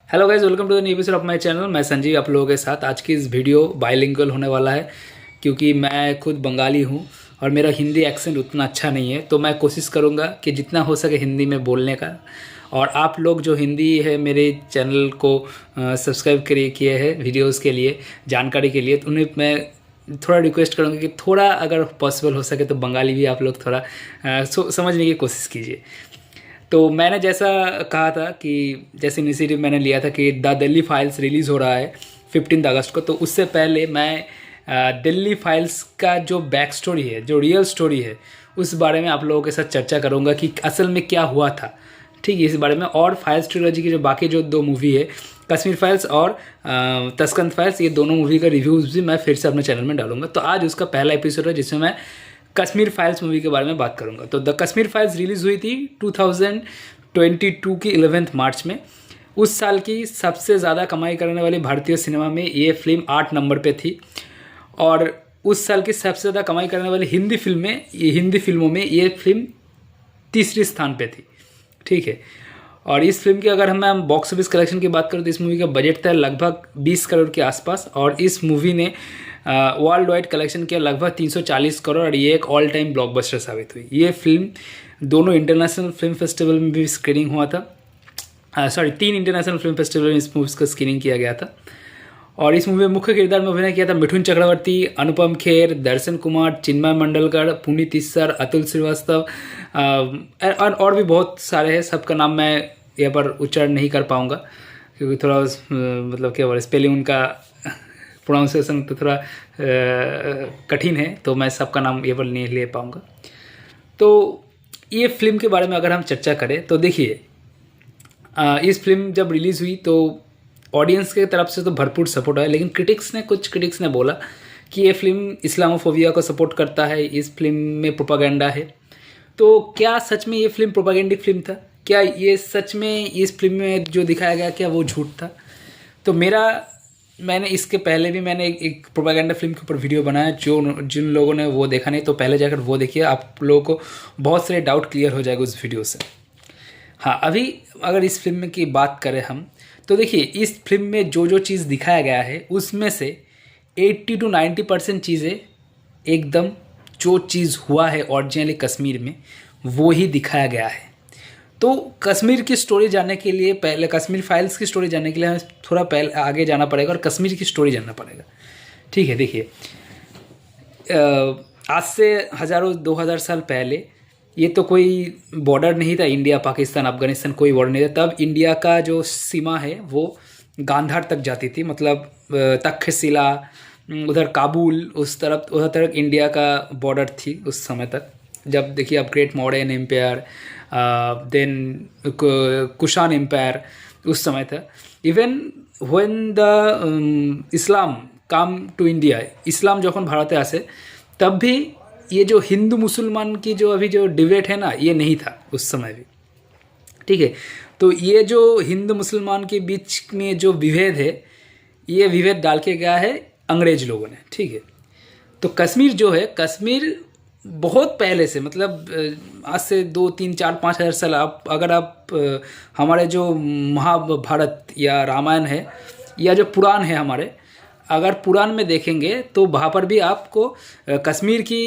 Hello guys, welcome to the new episode of my channel. मैं संजीव आप लोगों के साथ। आज की इस वीडियो बाइलिंगुअल होने वाला है क्योंकि मैं खुद बंगाली हूँ और मेरा हिंदी एक्सेंट उतना अच्छा नहीं है, तो मैं कोशिश करूँगा कि जितना हो सके हिंदी में बोलने का। और आप लोग जो हिंदी है मेरे चैनल को सब्सक्राइब किए हैं वीडियोज़ के लिए, जानकारी के लिए, तो उन्हें मैं थोड़ा रिक्वेस्ट करूँगा कि थोड़ा अगर पॉसिबल हो सके तो बंगाली भी आप लोग थोड़ा समझने की कोशिश कीजिए। तो मैंने जैसा कहा था कि जैसे इनिशिएटिव मैंने लिया था कि द दिल्ली फाइल्स रिलीज़ हो रहा है 15 अगस्त को, तो उससे पहले मैं दिल्ली फाइल्स का जो बैक स्टोरी है, जो रियल स्टोरी है, उस बारे में आप लोगों के साथ चर्चा करूंगा कि असल में क्या हुआ था। ठीक है, इस बारे में। और फाइल्स ट्रिलॉजी की जो बाकी जो दो मूवी है, कश्मीर फाइल्स और तस्कंद फाइल्स, ये दोनों मूवी का रिव्यूज़ भी मैं फिर से अपने चैनल में डालूंगा। तो आज उसका पहला एपिसोड है जिसमें मैं कश्मीर फाइल्स मूवी के बारे में बात करूंगा। तो द कश्मीर फाइल्स रिलीज़ हुई थी 2022 की 11 मार्च में। उस साल की सबसे ज़्यादा कमाई करने वाली भारतीय सिनेमा में ये फिल्म 8 नंबर पे थी। और उस साल की सबसे ज़्यादा कमाई करने वाली हिंदी फिल्मों में ये फिल्म तीसरे स्थान पे थी। ठीक है। और इस फिल्म की अगर हम बॉक्स ऑफिस कलेक्शन की बात करें तो इस मूवी का बजट था लगभग 20 करोड़ के आसपास, और इस मूवी ने वर्ल्ड वाइड कलेक्शन किया लगभग 340 करोड़, और ये एक ऑल टाइम ब्लॉकबस्टर साबित हुई। ये फिल्म दोनों इंटरनेशनल फिल्म फेस्टिवल में भी स्क्रीनिंग हुआ था। 3 इंटरनेशनल फिल्म फेस्टिवल में इस मूवी का स्क्रीनिंग किया गया था। और इस मूवी में मुख्य किरदार में अभिनय किया था मिठुन चक्रवर्ती, अनुपम खेर, दर्शन कुमार, चिन्मय मंडलकर, पुनीत इस्सर, अतुल श्रीवास्तव और भी बहुत सारे हैं। सबका नाम मैं यहाँ पर उच्चारण नहीं कर पाऊँगा क्योंकि थोड़ा मतलब क्या बोले, स्पेलिंग उनका प्रोनाउंसिएशन तो थोड़ा कठिन है, तो मैं सबका नाम ये पर नहीं ले पाऊँगा। तो ये फिल्म के बारे में अगर हम चर्चा करें तो देखिए, इस फिल्म जब रिलीज़ हुई तो ऑडियंस के तरफ से तो भरपूर सपोर्ट है, लेकिन कुछ क्रिटिक्स ने बोला कि ये फिल्म इस्लामोफोबिया को सपोर्ट करता है, इस फिल्म में प्रोपागेंडा है। तो क्या सच में ये फिल्म प्रोपागेंडिक फिल्म था? क्या ये सच में इस फिल्म में जो दिखाया गया क्या वो झूठ था? तो मैंने इसके पहले भी मैंने एक प्रोपागेंडा फिल्म के ऊपर वीडियो बनाया। जिन लोगों ने वो देखा नहीं तो पहले जाकर वो देखिए, आप लोगों को बहुत सारे डाउट क्लियर हो जाएगा उस वीडियो से। हाँ, अभी अगर इस फिल्म की बात करें हम, तो देखिए इस फिल्म में जो चीज़ दिखाया गया है उसमें से 80 to 90% चीज़ें एकदम जो चीज़ हुआ है ओरिजिनली कश्मीर में वो ही दिखाया गया है। तो कश्मीर की स्टोरी जानने के लिए पहले, कश्मीर फाइल्स की स्टोरी जानने के लिए हमें थोड़ा पहले आगे जाना पड़ेगा और कश्मीर की स्टोरी जानना पड़ेगा। ठीक है, देखिए आज से 2000 साल पहले ये तो कोई बॉर्डर नहीं था, इंडिया पाकिस्तान अफगानिस्तान कोई बॉर्डर नहीं था। तब इंडिया का जो सीमा है वो गांधार तक जाती थी, मतलब तक्षशिला, उधर काबुल, उधर तक इंडिया का बॉर्डर थी उस समय तक। जब देखिए अब great Mauryan empire, then Kushan empire उस समय था। Even when the Islam come to India, इस्लाम जखन भारते आसे तब भी ये जो हिंदू मुसलमान की जो अभी जो डिबेट है ना, ये नहीं था उस समय भी। ठीक है, तो ये जो हिंदू मुसलमान के बीच में जो विभेद है, ये विभेद डाल के गया है अंग्रेज लोगों ने। ठीक है, तो कश्मीर जो है, कश्मीर बहुत पहले से, मतलब आज से 2, 3, 4, 5 हज़ार साल अगर आप हमारे जो महाभारत या रामायण है या जो पुराण है हमारे, अगर पुराण में देखेंगे तो वहाँ पर भी आपको कश्मीर की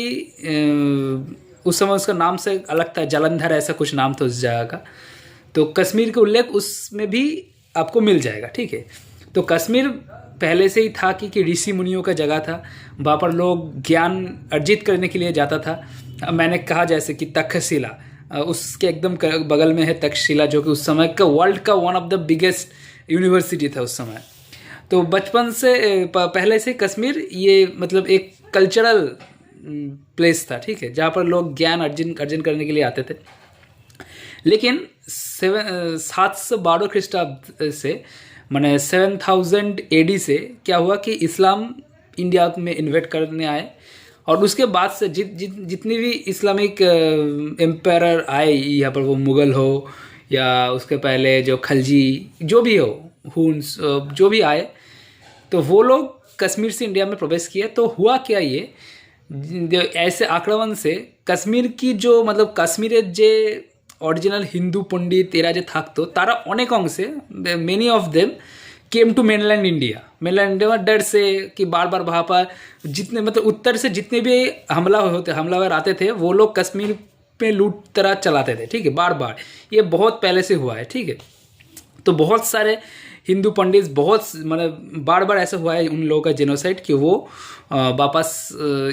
उस समय उसका नाम से अलग था, जालंधर ऐसा कुछ नाम था उस जगह का। तो कश्मीर का उल्लेख उसमें भी आपको मिल जाएगा। ठीक है, तो कश्मीर पहले से ही था कि ऋषि मुनियों का जगह था, वहाँ पर लोग ज्ञान अर्जित करने के लिए जाता था। मैंने कहा जैसे कि तक्षशिला, उसके एकदम बगल में है तक्षशिला, जो कि उस समय का वर्ल्ड का one of the biggest university था उस समय। तो बचपन से पहले से कश्मीर ये मतलब एक कल्चरल प्लेस था। ठीक है, जहाँ पर लोग ज्ञान अर्जन करने के लिए आते थे। लेकिन 712 ख्रीष्टाब्द से, मैंने 7000 AD से क्या हुआ कि इस्लाम इंडिया में इन्वेट करने आए, और उसके बाद से जितनी भी इस्लामिक एम्पायर आए यहाँ पर, वो मुग़ल हो या उसके पहले जो खलजी जो भी हो, हुन्स जो भी आए, तो वो लोग कश्मीर से इंडिया में प्रवेश किया। तो हुआ क्या, ये ऐसे आक्रमण से कश्मीर की जो मतलब कश्मीर जे অরিজিনাল হিন্দু পণ্ডিত এরা যে থাকতো তারা অনেক অংশে many of them came to mainland India डर से कि बार बार वहाँ पर जितने मतलब उत्तर से जितने भी हमलावर आते थे वो लोग कश्मीर पे लूट तरह चलाते थे, ठीक है, बार बार। ये बहुत पहले से हुआ है, ठीक है। तो बहुत सारे हिंदू पंडित बहुत मतलब बार बार ऐसा हुआ है उन लोगों का जेनोसाइड कि वो वापस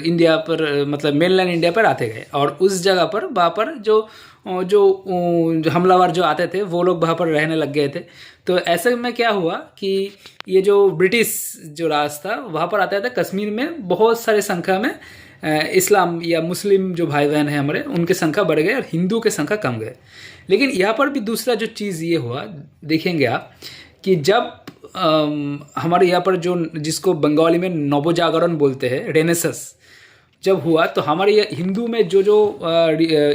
इंडिया पर मतलब मेनलैंड इंडिया पर आते गए और उस जगह पर वहाँ पर जो जो हमलावर जो आते थे वो लोग वहाँ पर रहने लग गए थे। तो ऐसे में क्या हुआ कि ये जो ब्रिटिश जो राज था वहाँ पर आता था कश्मीर में बहुत सारे संख्या में इस्लाम या मुस्लिम जो भाई बहन हैं हमारे उनकी संख्या बढ़ गए और हिंदू की संख्या कम गए। लेकिन यहाँ पर भी दूसरा जो चीज़ ये हुआ देखेंगे आप कि जब हमारे यहाँ पर जो जिसको बंगाली में नवजागरण बोलते हैं रेनेसस जब हुआ तो हमारे ये हिंदू में जो जो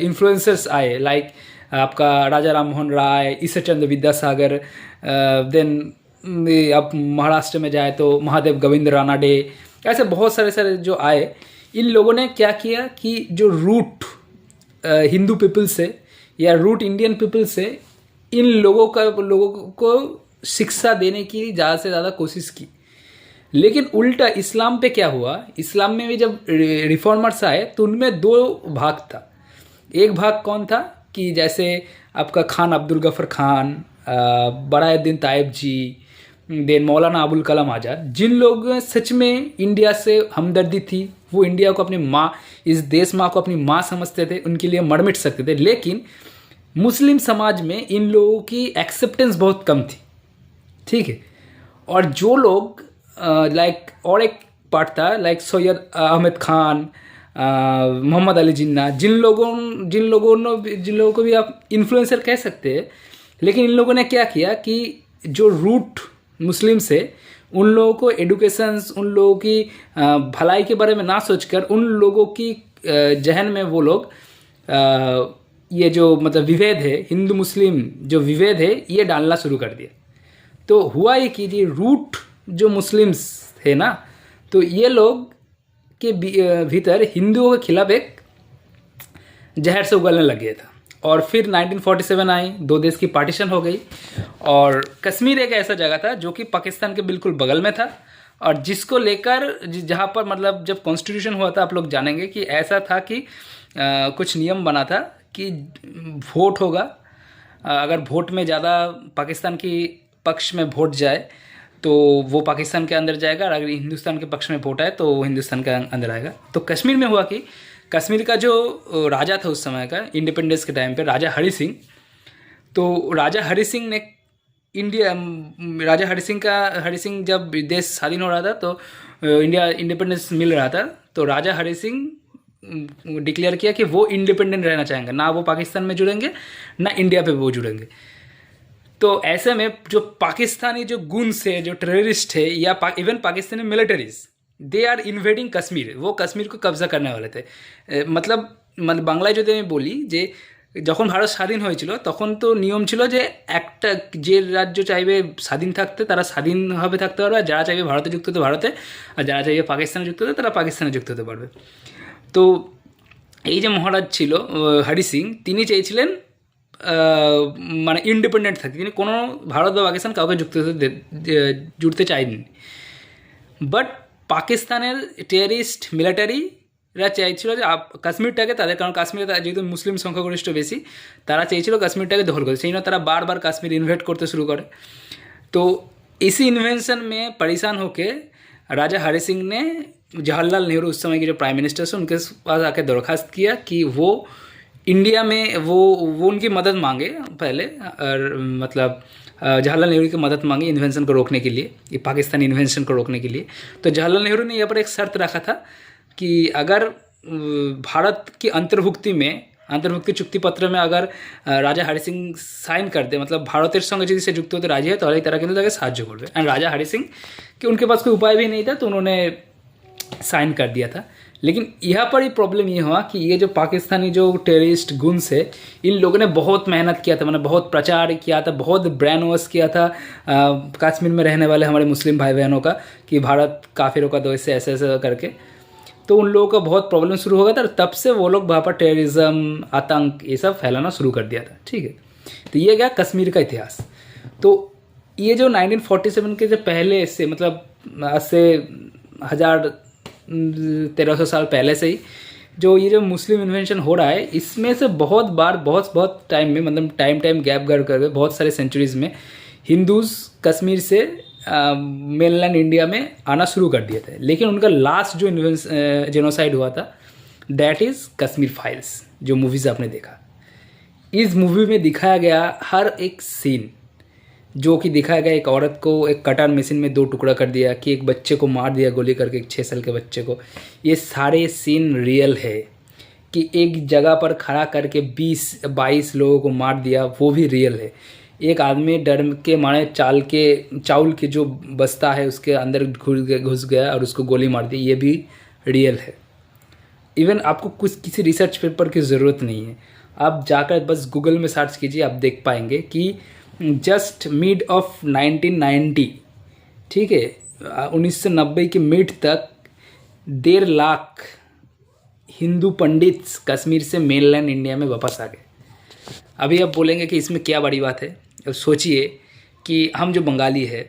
इन्फ्लुएंसर्स आए लाइक आपका राजा राम मोहन राय, ईश्वर चंद्र विद्यासागर, देन आप महाराष्ट्र में जाए तो महादेव गोविंद रानाडे, ऐसे बहुत सारे जो आए, इन लोगों ने क्या किया कि जो रूट हिंदू पीपल से या रूट इंडियन पीपल से इन लोगों को शिक्षा देने की ज़्यादा से ज़्यादा कोशिश की। लेकिन उल्टा इस्लाम पे क्या हुआ, इस्लाम में भी जब रिफॉर्मर्स आए तो उनमें दो भाग था। एक भाग कौन था कि जैसे आपका खान अब्दुल गफ़र खान, बराउद्दीन तायब जी, देन मौलाना अबुल कलाम आज़ाद, जिन लोगों सच में इंडिया से हमदर्दी थी, वो इंडिया को अपनी माँ, इस देश माँ को अपनी माँ समझते थे, उनके लिए मर मिट सकते थे। लेकिन मुस्लिम समाज में इन लोगों की एक्सेप्टेंस बहुत कम थी, ठीक है। और जो लोग लाइक और एक पार्ट था लाइक सैयद अहमद खान, मोहम्मद अली जिन्ना, जिन लोगों को भी आप इन्फ्लुएंसर कह सकते हैं। लेकिन इन लोगों ने क्या किया कि जो रूट मुस्लिम से उन लोगों को एडुकेशंस, उन लोगों की भलाई के बारे में ना सोचकर उन लोगों की जहन में वो लोग ये जो मतलब विभेद है, हिंदू मुस्लिम जो विभेद है, ये डालना शुरू कर दिया। तो हुआ ये कि ये रूट जो मुस्लिम्स थे ना, तो ये लोग के भीतर हिंदुओं के खिलाफ एक जहर से उगलने लग गया था। और फिर 1947 आई, दो देश की पार्टीशन हो गई और कश्मीर एक ऐसा जगह था जो कि पाकिस्तान के बिल्कुल बगल में था और जिसको लेकर जहाँ पर मतलब जब कॉन्स्टिट्यूशन हुआ था आप लोग जानेंगे कि ऐसा था कि कुछ नियम बना था कि वोट होगा, अगर वोट में ज़्यादा पाकिस्तान की पक्ष में वोट जाए तो वो पाकिस्तान के अंदर जाएगा और अगर हिंदुस्तान के पक्ष में वोट आए तो वो हिंदुस्तान के अंदर आएगा। तो कश्मीर में हुआ कि कश्मीर का जो राजा था उस समय का इंडिपेंडेंस के टाइम पे राजा हरि सिंह, तो राजा हरि सिंह ने राजा हरि सिंह जब देश स्वाधीन हो रहा था तो इंडिया इंडिपेंडेंस मिल रहा था, तो राजा हरि सिंह डिक्लेयर किया कि वो इंडिपेंडेंट रहना चाहेंगे, ना वो पाकिस्तान में जुड़ेंगे ना इंडिया पे वो जुड़ेंगे। तो ऐसे में जो पाकिस्तानी जो गुंड्स है, जो टेररिस्ट है या even Pakistani militaries, they are invading Kashmir, वो कश्मीर को कब्जा करने वाले थे। मतलब বাংলায় যদি আমি বলি যে যখন ভারত স্বাধীন হয়েছিল তখন তো নিয়ম ছিল যে একটা যে রাজ্য চাইবে স্বাধীন থাকতে তারা স্বাধীনভাবে থাকতে পারবে, আর যারা চাইবে ভারতে যুক্ত হতে ভারতে, আর যারা চাইবে পাকিস্তানে যুক্ত হতে তারা পাকিস্তানে যুক্ত হতে পারবে। তো এই যে মহারাজ ছিল হরি সিং, তিনি চেয়েছিলেন মানে ইন্ডিপেন্ডেন্ট থাকতে, তিনি কোনো ভারত বা পাকিস্তান কাউকে জুড়তে চাইনি। বাট পাকিস্তানের টেররিস্ট মিলিটারিরা চাইছিল যে কাশ্মীরটাকে তাদের, কারণ কাশ্মীরে যেহেতু মুসলিম সংখ্যাগরিষ্ঠ বেশি, তারা চেয়েছিল কাশ্মীরটাকে দখল করতে, সেই জন্য তারা বারবার কাশ্মীর ইনভেড করতে শুরু করে। तो इसी इन्वेंशन में परेशान होकर राजा हरि सिंह ने जवाहरलाल नेहरू उस समय के जो प्राइम मिनिस्टर थे उनके पास आकर दरख्वास्त किया कि वो इंडिया में वो उनकी मदद मांगे पहले, और मतलब जवाहरलाल नेहरू की मदद मांगी इन्वेंशन को रोकने के लिए, ये पाकिस्तानी इन्वेंशन को रोकने के लिए। तो जवाहरलाल नेहरू ने यहाँ पर एक शर्त रखा था कि अगर भारत की अंतर्भुक्ति चुक्ति पत्र में अगर राजा हरि सिंह साइन कर दे, मतलब भारतेर संगे यदि से जुक्त होते राजी है ताहले तारा किन्तु ताके साहाज्य करबे। एंड राजा हरि सिंह कि उनके पास कोई उपाय भी नहीं था तो उन्होंने साइन कर दिया था। लेकिन यहाँ पर ही प्रॉब्लम ये हुआ कि ये जो पाकिस्तानी जो टेररिस्ट गुंड्स है, इन लोगों ने बहुत मेहनत किया था, मैंने बहुत प्रचार किया था, बहुत ब्रेन वॉश किया था कश्मीर में रहने वाले हमारे मुस्लिम भाई बहनों का कि भारत काफिरों का देश है, ऐसे ऐसे करके। तो उन लोगों का बहुत प्रॉब्लम शुरू हो गया था, तब से वो लोग वहाँ पर टेररिज्म, आतंक ये सब फैलाना शुरू कर दिया था। ठीक है, तो ये गया कश्मीर का इतिहास। तो ये जो 1947 के जो पहले से, मतलब आज से 1300 साल पहले से ही जो ये जो मुस्लिम इन्वेंशन हो रहा है, इसमें से बहुत बार बहुत टाइम में, मतलब टाइम गैप कर बहुत सारे सेंचुरीज़ में हिंदूज कश्मीर से मेनलैंड इंडिया में आना शुरू कर दिए थे। लेकिन उनका लास्ट जो जेनोसाइड हुआ था, दैट इज़ कश्मीर फाइल्स, जो मूवीज़ आपने देखा। इस मूवी में दिखाया गया हर एक सीन, जो कि दिखाया गया एक औरत को एक कटर मशीन में 2 टुकड़ा कर दिया, कि एक बच्चे को मार दिया गोली करके, एक 6 साल के बच्चे को, ये सारे सीन रियल है। कि एक जगह पर खड़ा करके 20-22 लोगों को मार दिया, वो भी रियल है। एक आदमी डर के मारे चावल के जो बस्ता है उसके अंदर घुस गया और उसको गोली मार दी, ये भी रियल है। इवन आपको कुछ किसी रिसर्च पेपर की ज़रूरत नहीं है, आप जाकर बस गूगल में सर्च कीजिए, आप देख पाएंगे कि जस्ट मिड ऑफ 1990, ठीक है, 1990 के मिड तक 1.5 लाख हिंदू पंडित कश्मीर से मेनलैंड इंडिया में वापस आ गए। अभी आप बोलेंगे कि इसमें क्या बड़ी बात है। अब सोचिए कि हम जो बंगाली है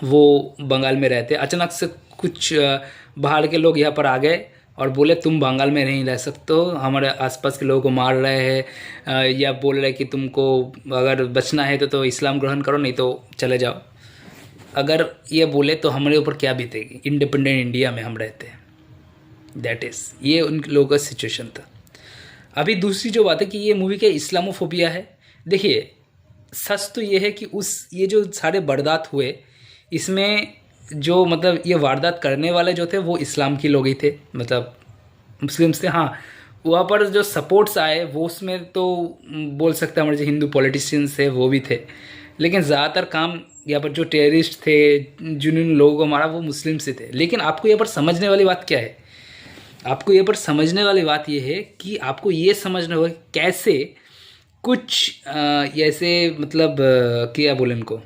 वो बंगाल में रहते, अचानक से कुछ बाहर के लोग यहाँ पर आ गए और बोले तुम बंगाल में नहीं रह सकते हो, हमारे आसपास के लोगों को मार रहे हैं, या बोल रहे हैं कि तुमको अगर बचना है तो इस्लाम ग्रहण करो, नहीं तो चले जाओ। अगर ये बोले तो हमारे ऊपर क्या बीतेगी। इंडिपेंडेंट इंडिया में हम रहते हैं, दैट इज़, ये उन लोगों का सिचुएशन था। अभी दूसरी जो बात है कि ये मूवी का इस्लामोफोबिया है। देखिए, सच तो ये है कि ये जो सारे वारदात हुए, इसमें जो मतलब ये वारदात करने वाले जो थे वो इस्लाम के लोग ही थे, मतलब मुस्लिम्स थे। हाँ, वहाँ पर जो सपोर्ट्स आए वो उसमें तो बोल सकते हैं हमारे जो हिंदू पॉलिटिशियंस थे वो भी थे, लेकिन ज़्यादातर काम यहाँ पर जो टेररिस्ट थे जिन लोगों को मारा वो मुस्लिम से थे। लेकिन आपको यहाँ पर समझने वाली बात क्या है, आपको यहाँ पर समझने वाली बात ये है कि आपको ये समझना होगा कैसे कुछ ऐसे मतलब क्या बोले इनको,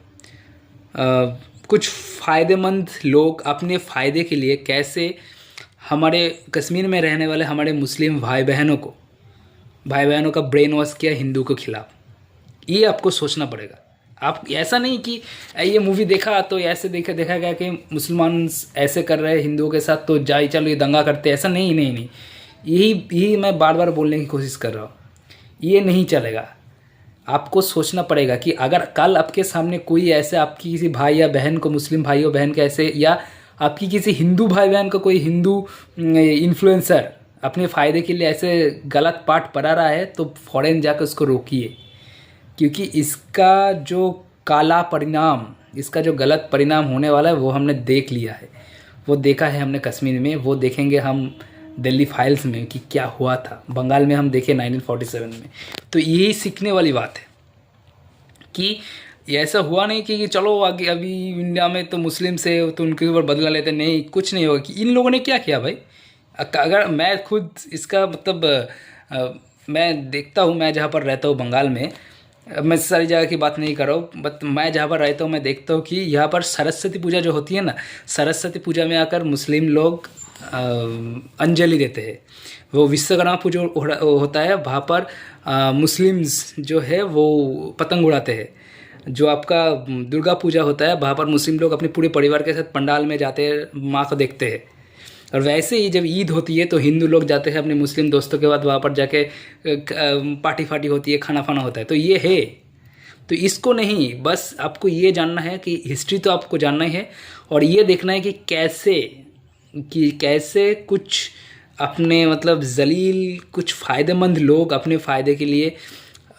कुछ फ़ायदेमंद लोग अपने फ़ायदे के लिए कैसे हमारे कश्मीर में रहने वाले हमारे मुस्लिम भाई बहनों का ब्रेन वॉश किया हिंदू के खिलाफ। ये आपको सोचना पड़ेगा। आप ऐसा नहीं कि ये मूवी देखा तो ऐसे देखा गया कि मुसलमान ऐसे कर रहे हैं हिंदुओं के साथ तो जाए चलो ये दंगा करते, ऐसा नहीं। यही मैं बार बोलने की कोशिश कर रहा हूँ, ये नहीं चलेगा। आपको सोचना पड़ेगा कि अगर कल आपके सामने कोई ऐसे आपकी किसी भाई या बहन को, मुस्लिम भाई और बहन के ऐसे, या आपकी किसी हिंदू भाई बहन को कोई हिंदू इन्फ्लुएंसर अपने फ़ायदे के लिए ऐसे गलत पाठ पढ़ा रहा है, तो फ़ौरन जाकर उसको रोकिए, क्योंकि इसका जो काला परिणाम, इसका जो गलत परिणाम होने वाला है वो हमने देख लिया है, वो देखा है हमने कश्मीर में, वो देखेंगे हम दिल्ली फाइल्स में कि क्या हुआ था, बंगाल में हम देखे 1947 में। तो यही सीखने वाली बात है कि ऐसा हुआ नहीं कि चलो आगे अभी इंडिया में तो मुस्लिम से तो उनके ऊपर बदला लेते, नहीं, कुछ नहीं होगा। कि इन लोगों ने क्या किया भाई, अगर मैं खुद इसका मतलब मैं देखता हूँ, मैं जहाँ पर रहता हूँ बंगाल में, मैं सारी जगह की बात नहीं कर रहा हूँ, बट मैं जहाँ पर रहता हूँ मैं देखता हूँ कि यहाँ पर सरस्वती पूजा जो होती है ना, सरस्वती पूजा में आकर मुस्लिम लोग अंजलि देते हैं। वो विश्वकर्मा पूजा होता है, वहाँ पर मुस्लिम्स जो है वो पतंग उड़ाते हैं। जो आपका दुर्गा पूजा होता है, वहाँ पर मुस्लिम लोग अपने पूरे परिवार के साथ पंडाल में जाते हैं, माँ को देखते हैं। और वैसे ही जब ईद होती है तो हिंदू लोग जाते हैं अपने मुस्लिम दोस्तों के बाद, वहाँ पर जाके पार्टी होती है, खाना होता है। तो ये है, तो इसको नहीं, बस आपको ये जानना है कि हिस्ट्री तो आपको जानना ही है, और ये देखना है कि कैसे कुछ अपने मतलब जलील कुछ फ़ायदेमंद लोग अपने फ़ायदे के लिए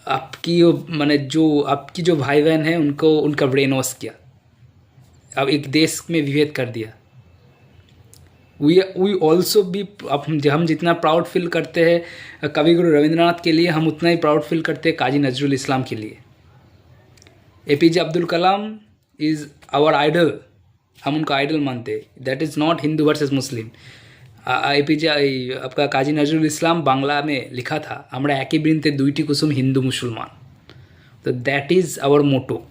आपकी माने जो आपकी जो भाई बहन हैं उनको उनका ब्रेन वॉश किया, अब एक देश में विभेद कर दिया। वी ऑल्सो भी, हम जितना प्राउड फील करते हैं कवि गुरु रविंद्रनाथ के लिए, हम उतना ही प्राउड फील करते हैं काजी नजरुल इस्लाम के लिए। APJ Abdul Kalam is our idol, हम उनका आइडल मानते हैं। That is not Hindu versus Muslim. APJ आपका काजी नजरुल इस्लाम बांग्ला में लिखा था, हमरा एकी बृंते दुईटी कुसुम हिंदू मुसलमान। तो दैट इज़ आवर मोटो,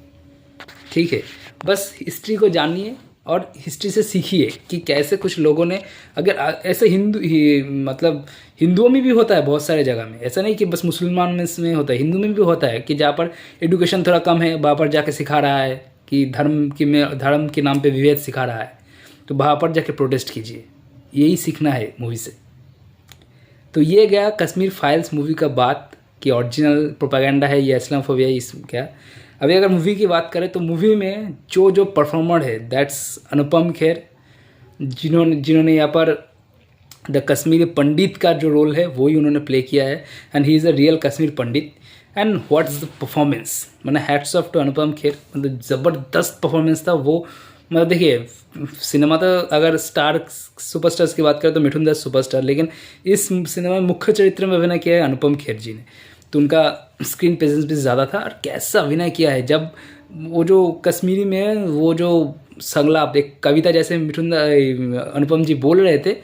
ठीक है। बस हिस्ट्री को जानिए और हिस्ट्री से सीखिए कि कैसे कुछ लोगों ने, अगर ऐसे मतलब हिंदुओं में भी होता है बहुत सारे जगह में, ऐसा नहीं कि बस मुसलमान में होता है, हिंदू में भी होता है कि जहाँ पर एडुकेशन थोड़ा कम है वहाँ पर जाके सिखा रहा है कि धर्म के नाम पे विभेद सिखा रहा है, तो वहाँ पर जाके प्रोटेस्ट कीजिए। यही सीखना है मूवी से। तो ये गया कश्मीर फाइल्स मूवी का बात कि ओरिजिनल प्रोपागेंडा है या इस्लामोफोबिया इस क्या। अभी अगर मूवी की बात करें तो मूवी में जो परफॉर्मर है दैट्स अनुपम खेर, जिन्होंने यहाँ पर द कश्मीरी पंडित का जो रोल है वही उन्होंने प्ले किया है, and he is a real Kashmir Pandit. And what's the performance, मतलब hats off to Anupam Kher, मतलब ज़बरदस्त परफॉर्मेंस था वो। मतलब देखिए सिनेमा तो अगर सुपरस्टार्स की बात करें तो मिठुन दास सुपरस्टार, लेकिन इस सिनेमा में मुख्य चरित्र में अभिनय किया है अनुपम खेर जी ने, तो उनका स्क्रीन प्रेजेंस भी ज़्यादा था। और कैसा अभिनय किया है, जब वो जो कश्मीरी में वो जो संलाप एक कविता जैसे अनुपम जी बोल रहे थे,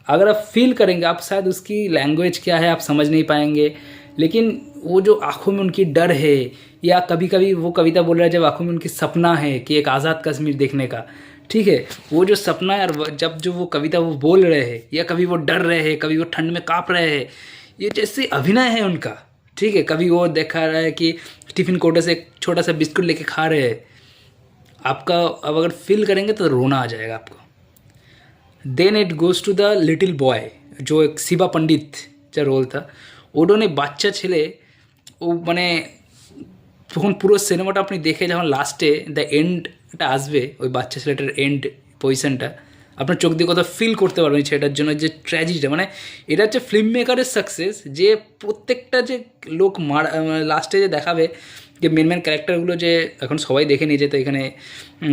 अगर आप फील करेंगे आप शायद उसकी लैंग्वेज क्या है आप समझ नहीं पाएंगे, लेकिन वो जो आँखों में उनकी डर है, या कभी कभी वो कविता बोल रहा है जब आँखों में उनकी सपना है कि एक आज़ाद कश्मीर देखने का, ठीक है, वो जो सपना है और जब जो वो कविता वो बोल रहे हैं, या कभी वो डर रहे हैं, कभी वो ठंड में काँप रहे हैं, ये जैसे अभिनय है उनका, ठीक है। कभी वो देखा रहा है कि टिफ़िन कोटे से एक छोटा सा बिस्कुट लेके खा रहे हैं, आपका अब अगर फील करेंगे तो रोना आ जाएगा आपको। Then it goes to the little boy, जो एक शिवा पंडित जो रोल था, उन्होंने বাচ্চা ছেলে ও মানে যখন পুরো সিনেমাটা আপনি দেখে যখন লাস্টে দ্য এন্ডটা আসবে, ওই বাচ্চা ছেলেটার এন্ড পজিশনটা আপনার চোখ দিয়ে কথা ফিল করতে পারবেন সেটার জন্য যে ট্র্যাজেডিটা, মানে এটা হচ্ছে ফিল্ম মেকারের সাকসেস, যে প্রত্যেকটা যে লোক লাস্টে যে দেখাবে যে মেন ক্যারেক্টারগুলো, যে এখন সবাই দেখে নিয়েছে তো এখানে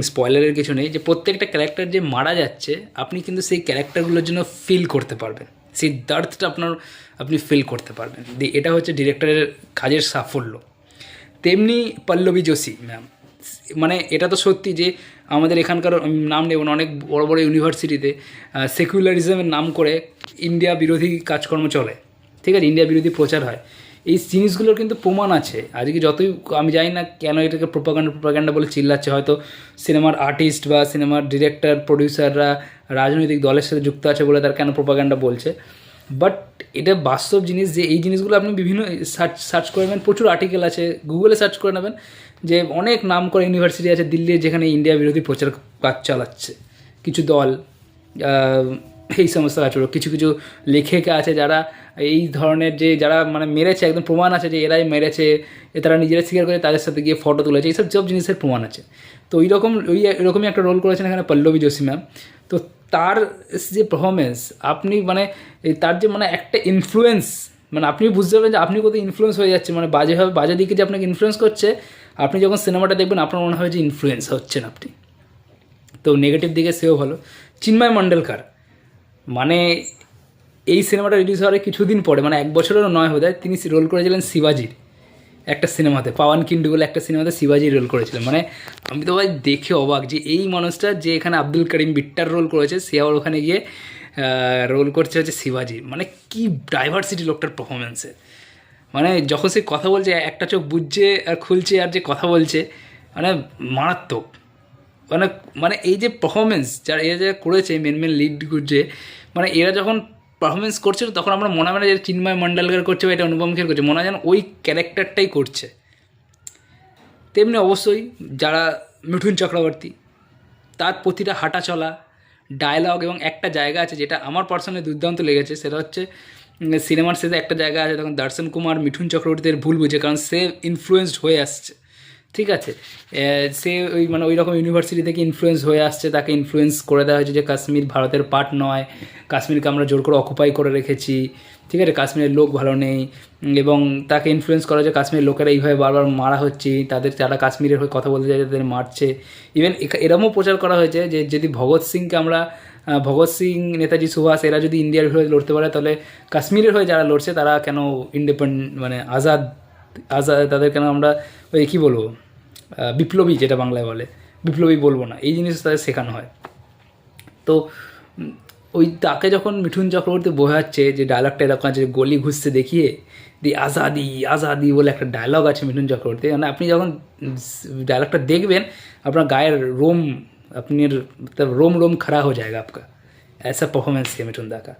স্পয়লারের কিছু নেই, যে প্রত্যেকটা ক্যারেক্টার যে মারা যাচ্ছে আপনি কিন্তু সেই ক্যারেক্টারগুলোর জন্য ফিল করতে পারবেন, সেই দার্থটা আপনি ফিল করতে পারবেন। এটা হচ্ছে ডিরেক্টরের কাজের সাফল্য। তেমনি পল্লবী যোশী ম্যাম, মানে এটা তো সত্যি যে আমাদের এখানকার নাম নেব না, অনেক বড় বড় ইউনিভার্সিটিতে সেকুলারিজমের নাম করে ইন্ডিয়া বিরোধী কাজকর্ম চলে, ঠিক আছে, ইন্ডিয়া বিরোধী প্রচার হয়। এই জিনিসগুলোর কিন্তু প্রমাণ আছে। আজকে যতই আমি জানি না কেন এটাকে প্রোপাগান্ডা বলে চিল্লাচ্ছে, হয়তো সিনেমার আর্টিস্ট বা সিনেমার ডিরেক্টর প্রডিউসাররা রাজনৈতিক দলের সাথে যুক্ত আছে বলে তার কেন প্রোপাগান্ডা বলছে, বাট এটা বাস্তব জিনিস যে এই জিনিসগুলো আপনি বিভিন্ন সার্চ করে নেবেন, প্রচুর আর্টিকেল আছে, গুগলে সার্চ করে নেবেন, যে অনেক নাম করা ইউনিভার্সিটি আছে দিল্লি যেখানে ইন্ডিয়া বিরোধী প্রচার কাজ চালাচ্ছে কিছু দল, এই সমস্ত কাজগুলো। কিছু লেখিকা আছে যারা এই ধরনের যে যারা মানে মেরেছে, একদম প্রমাণ আছে যে এরাই মেরেছে, তারা নিজেরা স্বীকার করে তাদের সাথে গিয়ে ফটো তুলেছে, এইসব সব জিনিসের প্রমাণ আছে। তো এরকমই একটা রোল করেছেন এখানে পল্লবী যোশী ম্যাম। তো তার যে পারফরমেন্স, আপনি মানে তার যে মানে একটা ইনফ্লুয়েন্স, মানে আপনি বুঝতে পারবেন যে আপনি কত ইনফ্লুয়েন্স হয়ে যাচ্ছে, মানে বাজে দিকে যে আপনাকে ইনফ্লুয়েন্স করছে, আপনি যখন সিনেমাটা দেখবেন আপনার মনে হবে যে ইনফ্লুয়েন্স হচ্ছেন আপনি। তো নেগেটিভ দিকে সেও ভালো। চিন্ময় মণ্ডলকার, মানে এই সিনেমাটা রিলিজ হওয়ার কিছুদিন পরে, মানে 1 বছরেরও নয় বোধহয়, তিনি রোল করেছিলেন শিবাজির একটা সিনেমাতে, পাওয়ান কিন্ডু বলে একটা সিনেমাতে শিবাজির রোল করেছিলেন। মানে আমি তো ভাই দেখে অবাক যে এই মানুষটা যে এখানে আব্দুল করিম বিট্টার রোল করেছে, সে আবার ওখানে গিয়ে রোল করছে হচ্ছে শিবাজি। মানে কি ডাইভার্সিটি লোকটার পারফরমেন্সে, মানে যখন সে কথা বলছে একটা চোখ বুঝছে আর খুলছে, আর যে কথা বলছে মানে মারাত্মক। মানে এই যে পারফরমেন্স এরা যা করেছে মেন লিড করছে, মানে এরা যখন পারফরমেন্স করছে তখন আমরা মনে হয় না যে চিন্ময় মণ্ডলকার করছে বা এটা অনুপম খের করছে, মনে হয় যেন ওই ক্যারেক্টারটাই করছে। তেমনি অবশ্যই যারা মিঠুন চক্রবর্তী, তার প্রতিটা হাঁটা চলা, ডায়লগ, এবং একটা জায়গা আছে যেটা আমার পার্সোনালি দুর্দান্ত লেগেছে, সেটা হচ্ছে সিনেমার শেষে একটা জায়গা আছে তখন দর্শন কুমার মিঠুন চক্রবর্তীদের ভুল বুঝে, কারণ সে ইনফ্লুয়েসড হয়ে আসছে, ঠিক আছে, সে ওই রকম ইউনিভার্সিটি থেকে ইনফ্লুয়েন্স হয়ে আসছে, তাকে ইনফ্লুয়েন্স করে দেওয়া হয়েছে যে কাশ্মীর ভারতের পার্ট নয়, কাশ্মীরকে আমরা জোর করে অকুপাই করে রেখেছি, ঠিক আছে, কাশ্মীরের লোক ভালো নেই, এবং তাকে ইনফ্লুয়েন্স করা হয়েছে কাশ্মীরের লোকেরা এইভাবে বারবার মারা হচ্ছে, যারা কাশ্মীরের হয়ে কথা বলতে চাই তাদের মারছে। ইভেন এরকমও প্রচার করা হয়েছে যে যদি ভগৎ সিং, নেতাজি সুভাষ এরা যদি ইন্ডিয়ার হয়ে লড়তে পারে, তাহলে কাশ্মীরের হয়ে যারা লড়ছে তারা কেন মানে আজাদ তাদের কেন আমরা ওই কী বলবো বিপ্লবী, যেটা বাংলায় বলে বিপ্লবী বলবো না, এই জিনিস তাদের শেখানো হয়। তো ওই তাকে যখন মিঠুন চক্রবর্তী বোঝাচ্ছে যে ডায়লগটা এরকম আছে, গলি ঘুষতে দেখিয়ে দি আজাদি বলে একটা ডায়লগ আছে মিঠুন চক্রবর্তী, মানে আপনি যখন ডায়লগটা দেখবেন আপনার গায়ের রোম अपनी मतलब रोम रोम खड़ा हो जाएगा आपका, ऐसा परफॉर्मेंस है मिठुन दा का।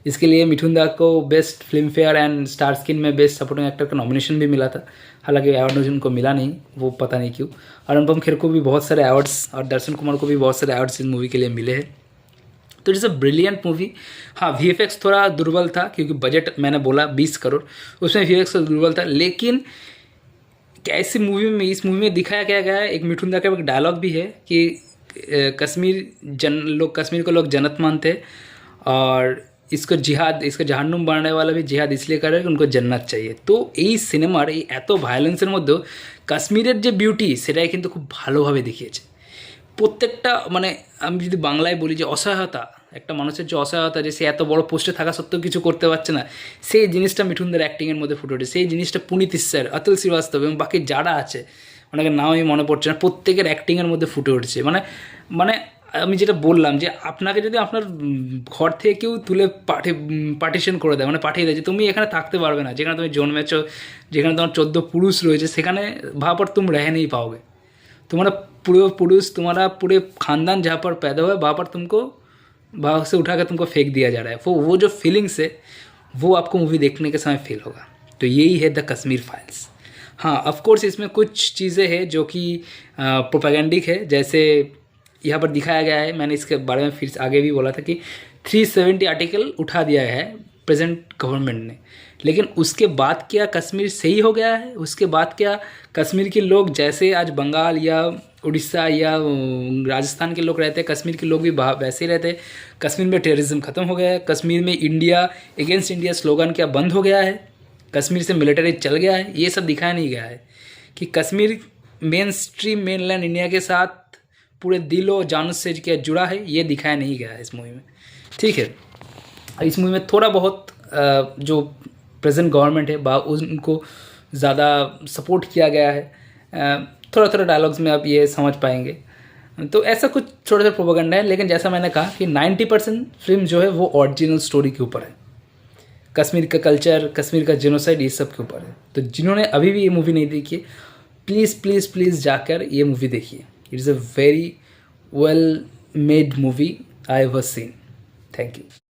इसके लिए मिठुन दा को best film fair and star skin में बेस्ट सपोर्टिंग एक्टर का नॉमिनेशन भी मिला था, हालांकि अवार्ड उनको मिला नहीं, वो पता नहीं क्यों। और अनुपम खेर को भी बहुत सारे अवार्ड्स और दर्शन कुमार को भी बहुत सारे अवार्ड्स इस मूवी के लिए मिले हैं। तो इट्स अ ब्रिलियंट मूवी। हाँ, VFX थोड़ा दुर्बल था क्योंकि बजट मैंने बोला 20 करोड़, उसमें VFX दुर्बल था। लेकिन कैसी मूवी में, इस मूवी में दिखाया क्या गया है, एक मिठुन दा का एक डायलॉग भी है कि कश्मीर को लोग जन्नत मानते हैं और इसको जहन्नुम बनाने वाला भी जिहाद इसलिए करे कि उनको जन्नत चाहिए। तो এই সিনেমার এই এত ভায়োলেন্সের মধ্যেও কাশ্মীরের যে বিউটি সেটাই কিন্তু খুব ভালোভাবে দেখিয়েছে। প্রত্যেকটা মানে আমি যদি বাংলায় বলি যে অসহায়তা, একটা মানুষের যে অসহায়তা, যে সে এত বড় পোস্টে থাকা সত্ত্বেও কিছু করতে পারছে না, সেই জিনিসটা মিঠুনদের অ্যাক্টিংয়ের মধ্যে ফুটে ওঠে। সেই জিনিসটা পুনিত স্যার, অতুল শ্রীবাস্তব এবং বাকি যারা আছে, ওনাকে নামই মনে পড়ছে না, প্রত্যেকের অ্যাক্টিংয়ের মধ্যে ফুটে উঠছে। মানে আমি যেটা বললাম যে আপনাকে যদি আপনার ঘর থেকে কেউ তুলে পার্টিশন করে দেয়, মানে পাঠিয়ে দেয় যে তুমি এখানে থাকতে পারবে না, যেখানে তুমি জন্মেছো, যেখানে তোমার 14 পুরুষ রয়েছে, সেখানে वहाँ पर तुम रह नहीं पाओगे, तुम्हारा पूरे पुरुष, तुम्हारा पूरे ख़ानदान जहाँ पर पैदा हुआ है वहाँ पर तुमको वहाँ से उठा कर तुमको फेंक दिया जा रहा है। वो जो फीलिंग्स है वो आपको मूवी देखने के समय फील होगा। तो यही है द कश्मीर फाइल्स। हाँ, ऑफ कोर्स इसमें कुछ चीज़ें हैं जो कि प्रोपेगेंडिक है, जैसे यहाँ पर दिखाया गया है, मैंने इसके बारे में फिर आगे भी बोला था कि 370 आर्टिकल उठा दिया है प्रेजेंट गवर्नमेंट ने। लेकिन उसके बाद क्या कश्मीर सही हो गया है? उसके बाद क्या कश्मीर के लोग जैसे आज बंगाल या उड़ीसा या राजस्थान के लोग रहते हैं, कश्मीर के लोग भी वैसे ही रहते हैं? कश्मीर में टेररिज्म ख़त्म हो गया है? कश्मीर में इंडिया अगेंस्ट इंडिया स्लोगन क्या बंद हो गया है? कश्मीर से मिलिट्री चल गया है? ये सब दिखाया नहीं गया है कि कश्मीर मेनलैंड इंडिया के साथ पूरे दिल और जान से क्या जुड़ा है, ये दिखाया नहीं गया है इस मूवी में। ठीक है, इस मूवी में थोड़ा बहुत जो प्रेजेंट गवर्नमेंट है उनको ज़्यादा सपोर्ट किया गया है, थोड़ा थोड़ा डायलॉग्स में आप ये समझ पाएंगे। तो ऐसा कुछ छोटा सा प्रोपेगेंडा है, लेकिन जैसा मैंने कहा कि 90% फिल्म जो है वो ओरिजिनल स्टोरी के ऊपर है, कश्मीर का कल्चर, कश्मीर का जेनोसाइड, ये सब के ऊपर है। तो जिन्होंने अभी भी ये मूवी नहीं देखी है, प्लीज़ प्लीज़ प्लीज़ जाकर ये मूवी देखिए। It is a very well made movie I have seen. Thank you.